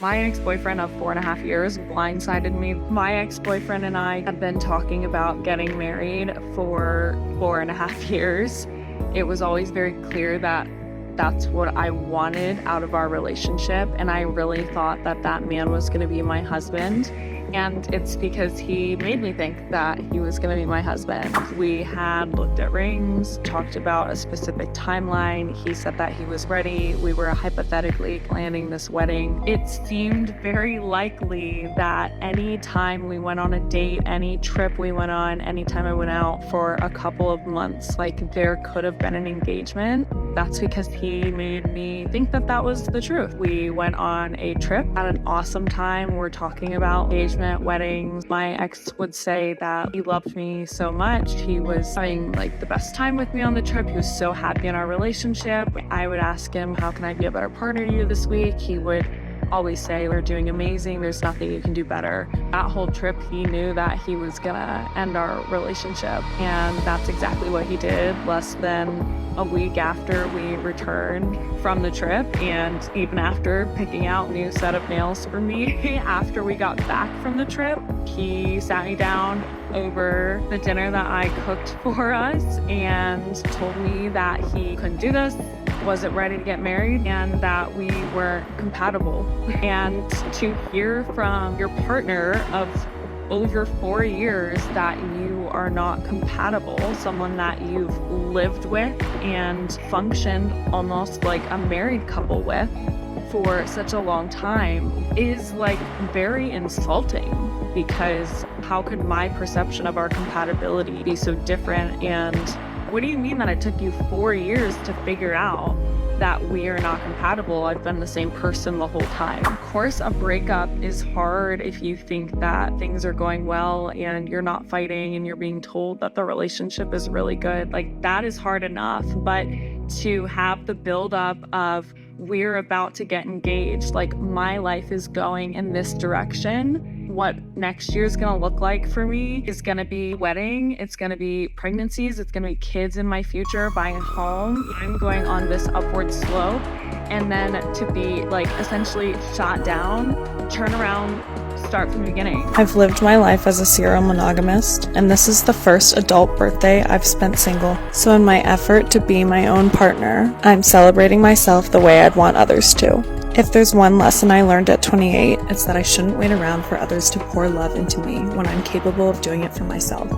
My ex-boyfriend of 4.5 years blindsided me. My ex-boyfriend and I had been talking about getting married for 4.5 years. It was always very clear that that's what I wanted out of our relationship, and I really thought that that man was going to be my husband. And it's because he made me think that he was going to be my husband. We had looked at rings, talked about a specific timeline. He said that he was ready. We were hypothetically planning this wedding. It seemed very likely that any time we went on a date, any trip we went on, anytime I went out for a couple of months, like there could have been an engagement. That's because he made me think that that was the truth. We went on a trip, had an awesome time. We're talking about engagement, weddings. My ex would say that he loved me so much. He was having like the best time with me on the trip. He was so happy in our relationship. I would ask him, how can I be a better partner to you this week? He would always say, we're doing amazing. There's nothing you can do better. That whole trip, he knew that he was gonna end our relationship. And that's exactly what he did. Less than a week after we returned from the trip, and even after picking out a new set of nails for me, after we got back from the trip, he sat me down over the dinner that I cooked for us and told me that he couldn't do this, wasn't ready to get married, and that we weren't compatible. And to hear from your partner of over 4 years that you are not compatible, someone that you've lived with and functioned almost like a married couple with for such a long time, is like very insulting, because how could my perception of our compatibility be so different? And what do you mean that it took you 4 years to figure out that we are not compatible? I've been the same person the whole time. Of course, a breakup is hard if you think that things are going well and you're not fighting and you're being told that the relationship is really good. Like, that is hard enough. But to have the buildup of, we're about to get engaged, like my life is going in this direction. What next year is going to look like for me is going to be wedding. It's going to be pregnancies. It's going to be kids in my future, buying a home. I'm going on this upward slope. And then to be like essentially shot down, turn around, start from the beginning. I've lived my life as a serial monogamist, and this is the first adult birthday I've spent single. So in my effort to be my own partner, I'm celebrating myself the way I'd want others to. If there's one lesson I learned at 28, it's that I shouldn't wait around for others to pour love into me when I'm capable of doing it for myself.